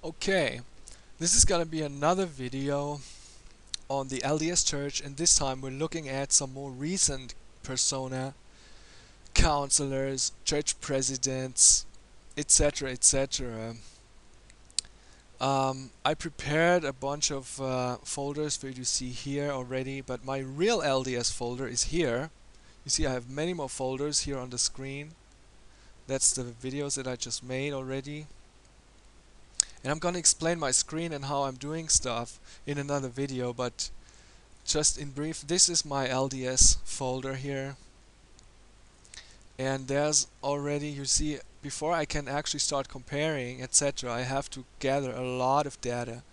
Okay, this is gonna be another video on the LDS Church, and this time we're looking at some more recent persona, counselors, church presidents, etc. etc. I prepared a bunch of folders for you to see here already, but my real LDS folder is here. You see I have many more folders here on the screen. That's the videos that I just made already. And I'm gonna explain my screen and how I'm doing stuff in another video, but just in brief, this is my LDS folder here. And there's already, you see, before I can actually start comparing, etc., I have to gather a lot of data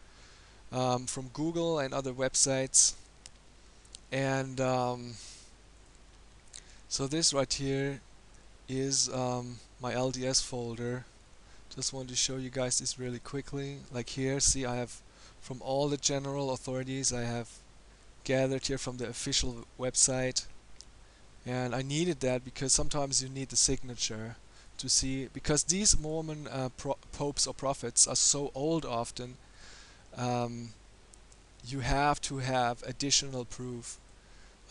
from Google and other websites. And so this right here is my LDS folder. Just want to show you guys this really quickly. Like here, see, I have from all the general authorities I have gathered here from the official website, and I needed that because sometimes you need the signature to see, because these Mormon popes or prophets are so old often, um, you have to have additional proof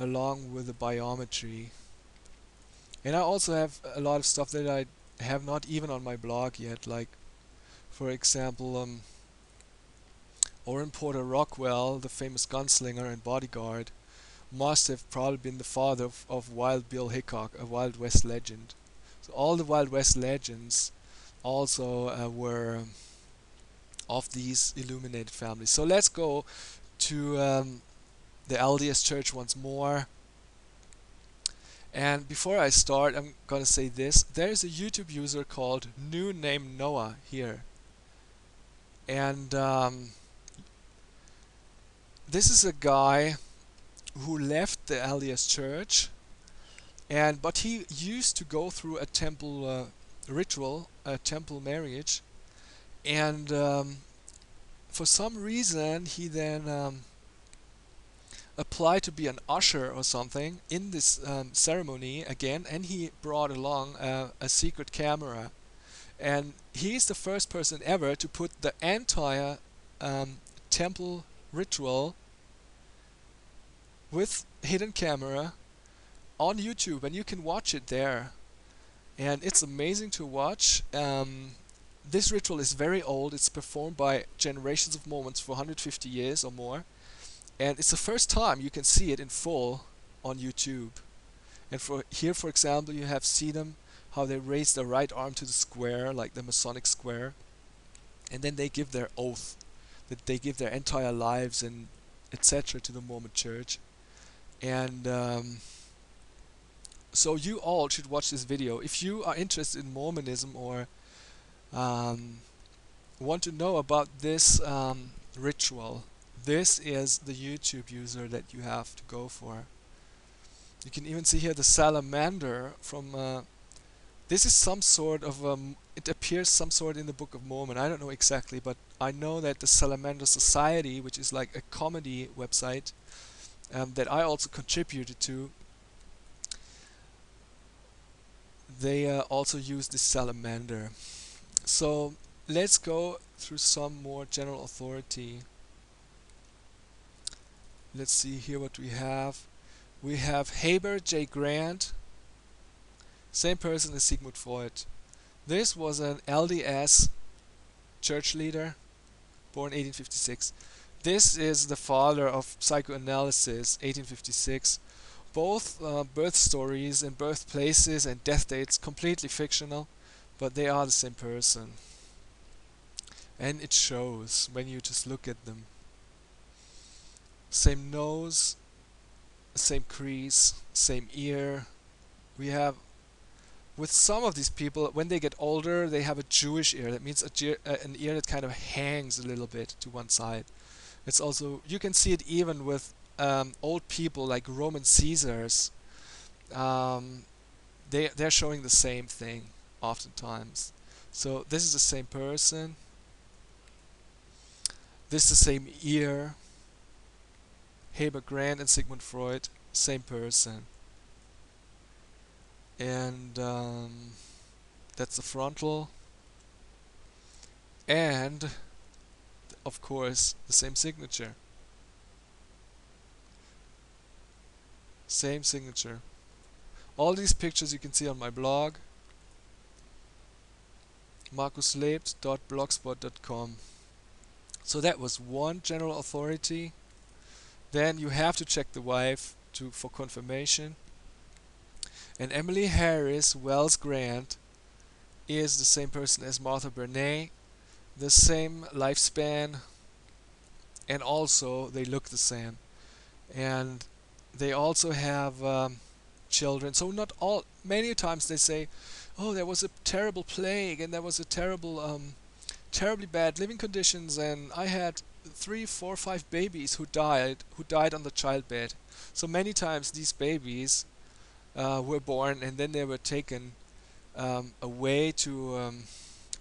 along with the biometry. And I also have a lot of stuff that I have not even on my blog yet, like for example Orrin Porter Rockwell, the famous gunslinger and bodyguard, must have probably been the father of Wild Bill Hickok, a Wild West legend. So all the Wild West legends also were of these illuminated families. So let's go to the LDS Church once more. And before I start, I'm gonna say this. There is a YouTube user called New Name Noah here. And this is a guy who left the LDS Church, but he used to go through a temple ritual, a temple marriage, and for some reason he then applied to be an usher or something in this ceremony again, and he brought along a secret camera, and he's the first person ever to put the entire temple ritual with hidden camera on YouTube, and you can watch it there, and it's amazing to watch. This ritual is very old. It's performed by generations of Mormons for 150 years or more, and it's the first time you can see it in full on YouTube. And for here, for example, you have seen them how they raise their right arm to the square, like the Masonic square, and then they give their oath that they give their entire lives and etc. to the Mormon Church. And so you all should watch this video if you are interested in Mormonism or want to know about this ritual. This is the YouTube user that you have to go for. You can even see here the salamander from this is some sort of it appears some sort in the Book of Mormon. I don't know exactly, but I know that the Salamander Society, which is like a comedy website that I also contributed to, they also use this salamander. So let's go through some more general authority. Let's see here what we have. We have Heber J. Grant, same person as Sigmund Freud. This was an LDS church leader, born 1856. This is the father of psychoanalysis, 1856. Both birth stories and birthplaces and death dates completely fictional, but they are the same person. And it shows when you just look at them. Same nose, same crease, same ear. We have, with some of these people, when they get older, they have a Jewish ear. That means an ear that kind of hangs a little bit to one side. It's also, you can see it even with old people like Roman Caesars. They're showing the same thing oftentimes. So this is the same person. This is the same ear. Heber Grant and Sigmund Freud, same person. And that's the frontal. And of course, the same signature. Same signature. All these pictures you can see on my blog, markuslebt.blogspot.com. So that was one general authority. Then you have to check the wife for confirmation. And Emily Harris Wells Grant is the same person as Martha Bernay, the same lifespan, and also they look the same. And they also have children. So not all. Many times they say, "Oh, there was a terrible plague, and there was a terribly bad living conditions, and I had 3, 4, 5 babies who died on the childbed." So many times these babies were born and then they were taken away to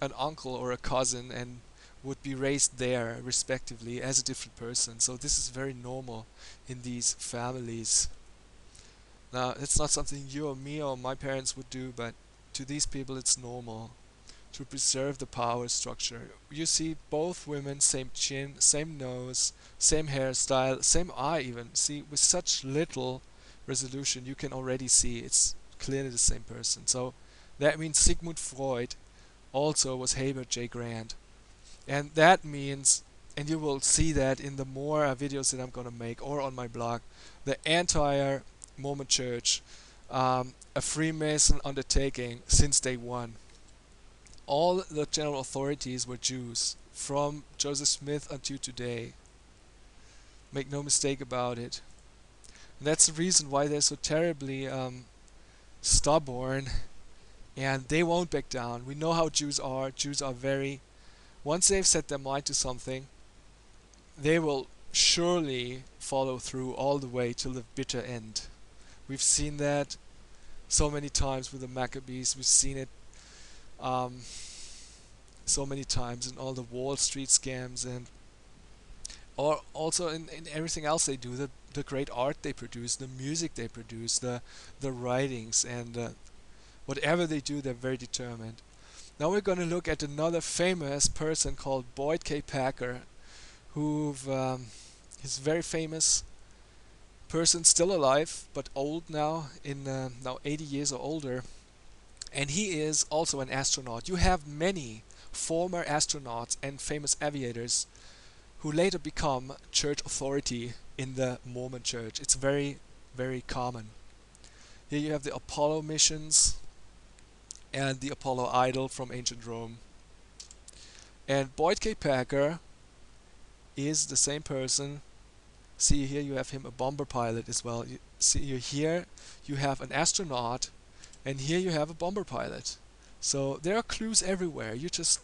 an uncle or a cousin and would be raised there respectively as a different person. So this is very normal in these families. Now it's not something you or me or my parents would do, but to these people it's normal to preserve the power structure. You see both women, same chin, same nose, same hairstyle, same eye even. See, with such little resolution you can already see it's clearly the same person. So that means Sigmund Freud also was Herbert J. Grant. And that means, and you will see that in the more videos that I'm gonna make or on my blog, the entire Mormon Church, a Freemason undertaking since day one. All the general authorities were Jews from Joseph Smith until today. Make no mistake about it. And that's the reason why they're so terribly stubborn, and they won't back down. We know how Jews are. Jews are very, once they've set their mind to something, they will surely follow through all the way till the bitter end. We've seen that so many times with the Maccabees. We've seen it so many times in all the Wall Street scams, and or also in everything else they do, the great art they produce, the music they produce, the writings, and whatever they do, they're very determined. Now we're going to look at another famous person called Boyd K. Packer, who is a very famous person, still alive but old now, in now 80 years or older, and he is also an astronaut. You have many former astronauts and famous aviators who later become church authority in the Mormon Church. It's very, very common. Here you have the Apollo missions and the Apollo idol from ancient Rome. And Boyd K. Packer is the same person. See, here you have him, a bomber pilot as well. You see, here you have an astronaut, and here you have a bomber pilot. So there are clues everywhere. You just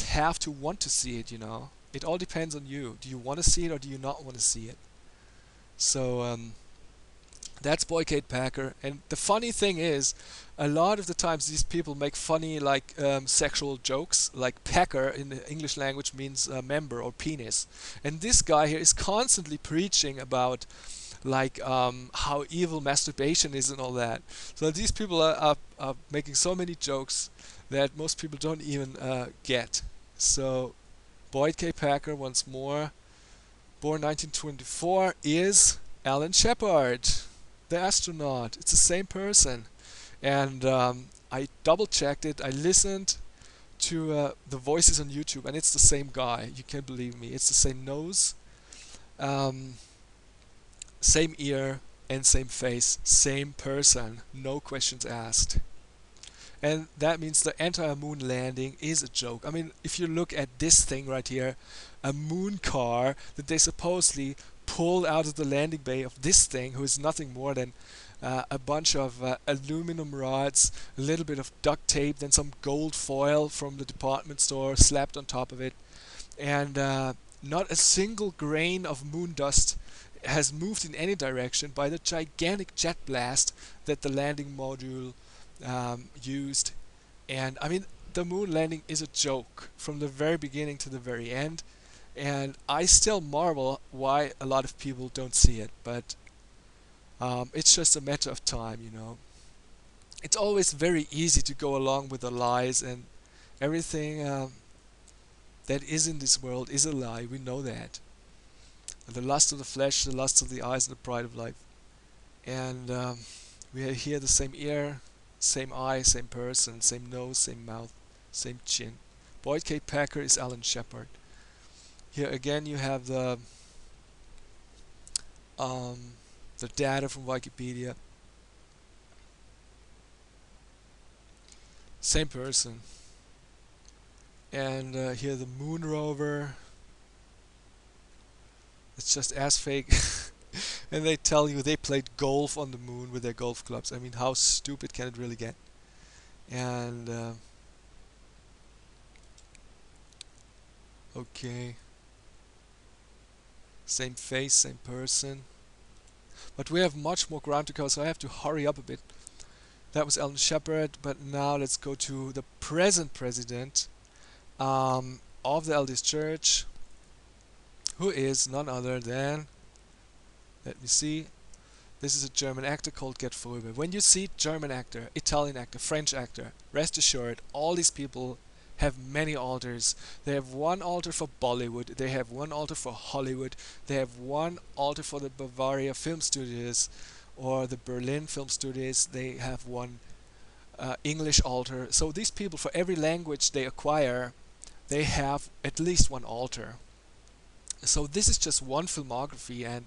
have to want to see it, you know. It all depends on you. Do you want to see it or do you not want to see it? So that's Boyd K. Packer. And the funny thing is, a lot of the times these people make funny sexual jokes. Like Packer in the English language means member or penis. And this guy here is constantly preaching about how evil masturbation is and all that. So these people are making so many jokes that most people don't even get. So Boyd K. Packer, once more, born 1924, is Alan Shepard, the astronaut. It's the same person. And I double checked it. I listened to the voices on YouTube, and it's the same guy. You can't believe me. It's the same nose, same ear, and same face. Same person. No questions asked. And that means the entire moon landing is a joke. I mean, if you look at this thing right here, a moon car that they supposedly pulled out of the landing bay of this thing, who is nothing more than a bunch of aluminum rods, a little bit of duct tape, then some gold foil from the department store slapped on top of it, and not a single grain of moon dust has moved in any direction by the gigantic jet blast that the landing module used. And I mean, the moon landing is a joke from the very beginning to the very end, and I still marvel why a lot of people don't see it, but it's just a matter of time, you know. It's always very easy to go along with the lies and everything. that is in this world is a lie. We know that. The lust of the flesh, the lust of the eyes, and the pride of life. And we have here the same ear, same eye, same person, same nose, same mouth, same chin. Boyd K. Packer is Alan Shepard. Here again you have um, the data from Wikipedia. Same person. And here the moon rover. It's just as fake. And they tell you they played golf on the moon with their golf clubs. I mean, how stupid can it really get? And okay, same face, same person. But we have much more ground to cover, so I have to hurry up a bit. That was Alan Shepard, but now let's go to the present president of the LDS Church, who is none other than, let me see, this is a German actor called Gerd Fröbe. When you see German actor, Italian actor, French actor, rest assured, all these people have many altars. They have one altar for Bollywood, they have one altar for Hollywood, they have one altar for the Bavaria Film Studios or the Berlin Film Studios, they have one English altar. So these people, for every language they acquire, they have at least one altar. So this is just one filmography, and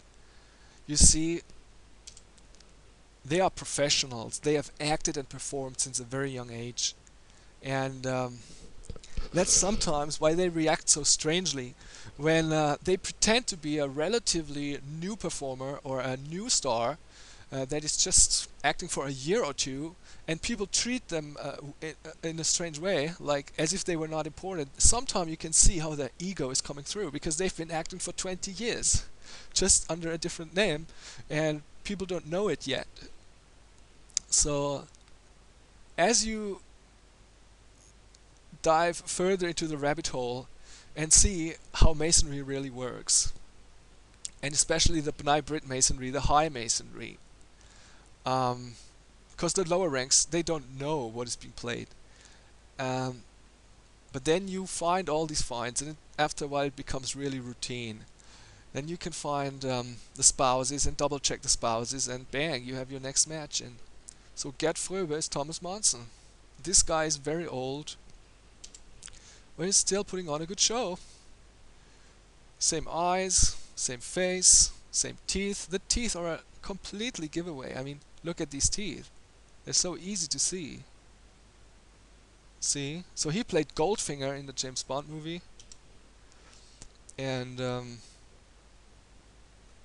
you see they are professionals. They have acted and performed since a very young age. And that's sometimes why they react so strangely when they pretend to be a relatively new performer or a new star that is just acting for a year or two, and people treat them in a strange way, like as if they were not important. Sometimes you can see how their ego is coming through because they've been acting for 20 years just under a different name, and people don't know it yet. So as you dive further into the rabbit hole and see how Masonry really works, and especially the B'nai B'rith Masonry, the high Masonry, because the lower ranks, they don't know what is being played. But then you find all these finds, and after a while it becomes really routine. Then you can find the spouses and double check the spouses, and bang, you have your next match. And so Gerd Fröbe is Thomas Monson. This guy is very old, but he's still putting on a good show. Same eyes, same face, same teeth. The teeth are a completely giveaway. I mean, look at these teeth. They're so easy to see. See? So he played Goldfinger in the James Bond movie. And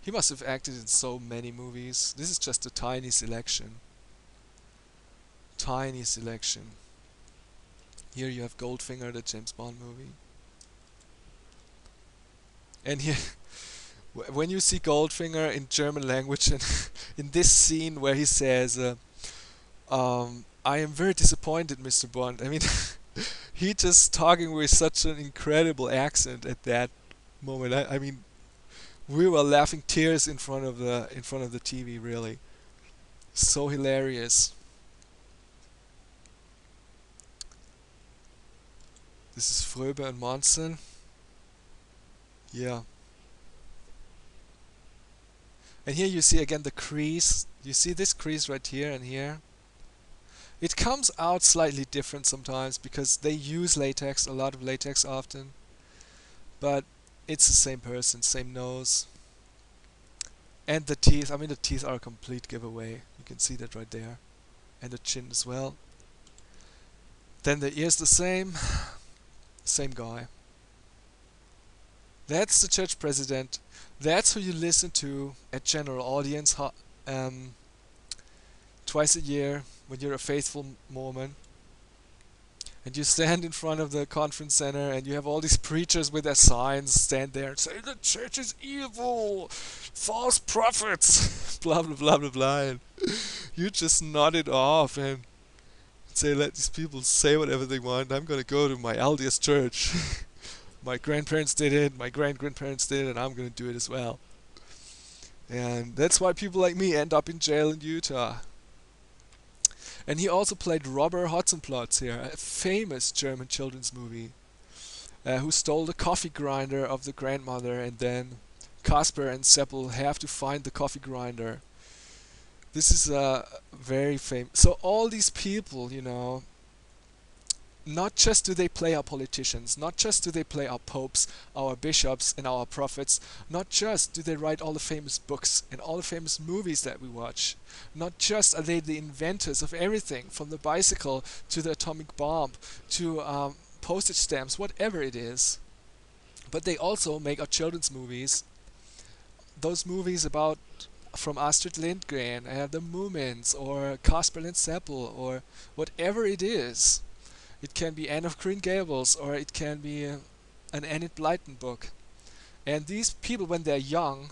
he must have acted in so many movies. This is just a tiny selection. Tiny selection. Here you have Goldfinger, the James Bond movie. And here, when you see Goldfinger in German language, and in this scene where he says, I am very disappointed, Mr. Bond. I mean, he just talking with such an incredible accent at that moment. I mean, we were laughing tears in front of the TV, really. So hilarious. This is Fröbe and Monson. Yeah. And here you see again the crease. You see this crease right here and here? It comes out slightly different sometimes because they use latex, a lot of latex often. But it's the same person, same nose. And the teeth, I mean the teeth are a complete giveaway. You can see that right there. And the chin as well. Then the ears the same. Same guy. That's the church president. That's who you listen to at general audience twice a year when you're a faithful Mormon. And you stand in front of the conference center and you have all these preachers with their signs stand there and say, the church is evil, false prophets, blah blah blah blah blah. And you just nod it off and say, let these people say whatever they want. I'm gonna go to my LDS church. My grandparents did it, my great-grandparents did it, and I'm gonna do it as well. And that's why people like me end up in jail in Utah. And he also played Robert Hotzenplotz here, a famous German children's movie. who stole the coffee grinder of the grandmother, and then Casper and Seppel have to find the coffee grinder. This is very famous. So all these people, not just do they play our politicians, not just do they play our popes, our bishops, and our prophets, not just do they write all the famous books and all the famous movies that we watch, not just are they the inventors of everything from the bicycle to the atomic bomb to postage stamps, whatever it is, but they also make our children's movies, those movies about from Astrid Lindgren, the Moomins, or Kasper and Seppel, or whatever it is. It can be Anne of Green Gables, or it can be an Enid Blyton book. And these people, when they're young,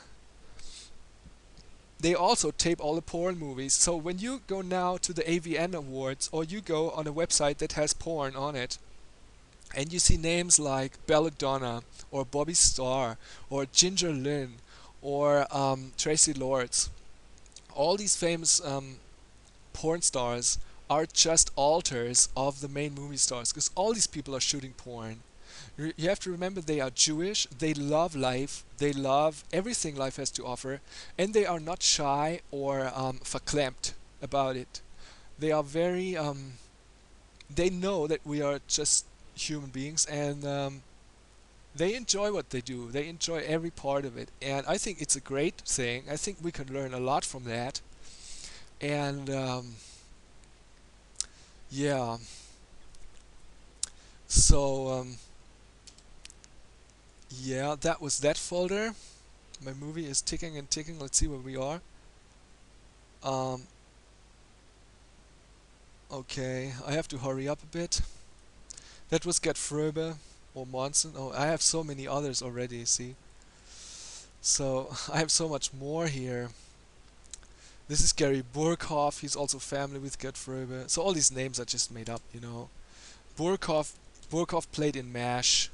they also tape all the porn movies. So when you go now to the AVN Awards, or you go on a website that has porn on it, and you see names like Belladonna, or Bobby Starr, or Ginger Lynn, or Tracy Lords, all these famous porn stars are just alters of the main movie stars, because all these people are shooting porn. You have to remember they are Jewish, they love life, they love everything life has to offer, and they are not shy or verklempt about it. They are very, they know that we are just human beings, and they enjoy what they do. They enjoy every part of it, and I think it's a great thing. I think we can learn a lot from that. And yeah, so yeah, that was that folder. My movie is ticking and ticking. Let's see where we are. Um, okay, I have to hurry up a bit. That was Gerd Fröbe or Monson. Oh, I have so many others already, see? So I have so much more here. This is Gary Burkhoff. He's also family with Gerd Fröbe. So all these names are just made up. Burkhoff played in MASH.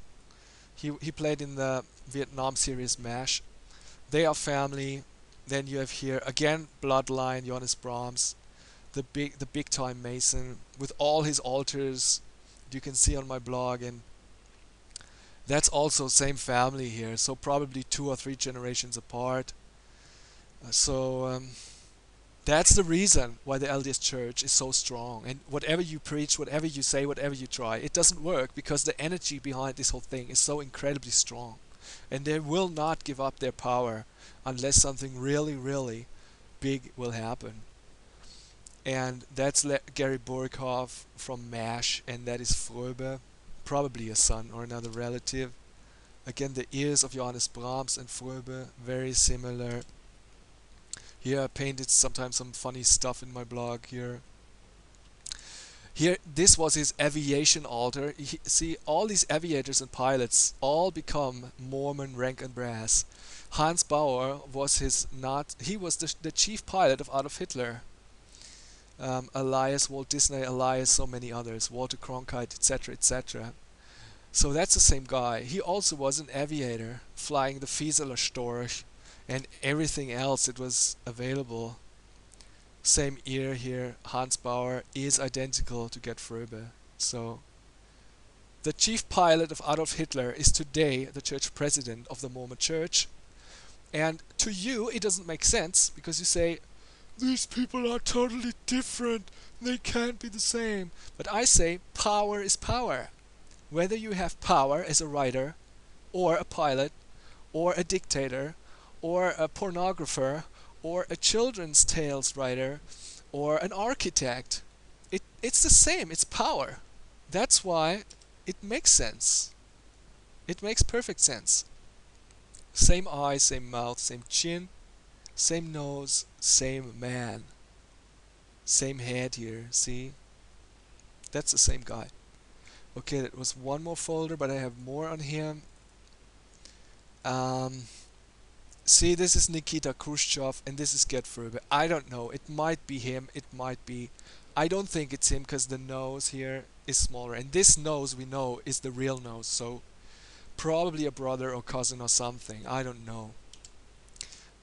He played in the Vietnam series MASH. They are family. Then you have here again Bloodline, Johannes Brahms, the big time Mason with all his altars. You can see on my blog, and that's also same family here. So probably 2 or 3 generations apart. So that's the reason why the LDS Church is so strong. And whatever you preach, whatever you say, whatever you try, it doesn't work because the energy behind this whole thing is so incredibly strong. And they will not give up their power unless something really, really big will happen. And that's Gary Burkhoff from MASH, and that is Fröbe, probably a son or another relative. Again, the ears of Johannes Brahms and Fröbe, very similar. Here I painted sometimes some funny stuff in my blog here. Here, this was his aviation altar. See, all these aviators and pilots all become Mormon rank and brass. Hans Bauer was he was the chief pilot of Adolf Hitler. Elias, Walt Disney, Elias, so many others, Walter Cronkite, etc., etc. So that's the same guy. He also was an aviator, flying the Fieseler Storch and everything else that was available. Same ear here. Hans Bauer is identical to Gerd Fröbe. So the chief pilot of Adolf Hitler is today the church president of the Mormon Church. And to you it doesn't make sense, because you say, these people are totally different, they can't be the same. But I say power is power. Whether you have power as a writer, or a pilot, or a dictator, or a pornographer, or a children's tales writer, or an architect, it's the same, it's power. That's why it makes sense. It makes perfect sense. Same eye, same mouth, same chin, same nose, same man. Same head here, see? That's the same guy. Okay, that was one more folder, but I have more on him. See, this is Nikita Khrushchev, and this is Gerd Fröbe. I don't know, it might be him, it might be... I don't think it's him, because the nose here is smaller. And this nose, we know, is the real nose, so... probably a brother or cousin or something, I don't know.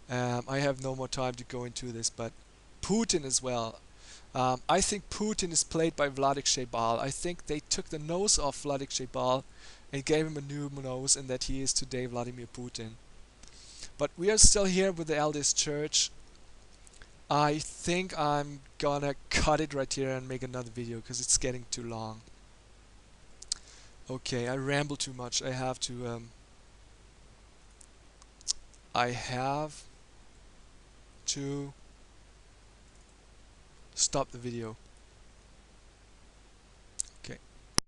I have no more time to go into this, but Putin as well. I think Putin is played by Vladek Sheybal. I think they took the nose off Vladek Sheybal and gave him a new nose, and that he is today Vladimir Putin. But we are still here with the LDS Church. I think I'm gonna cut it right here and make another video because it's getting too long. Okay, I ramble too much. I have to stop the video.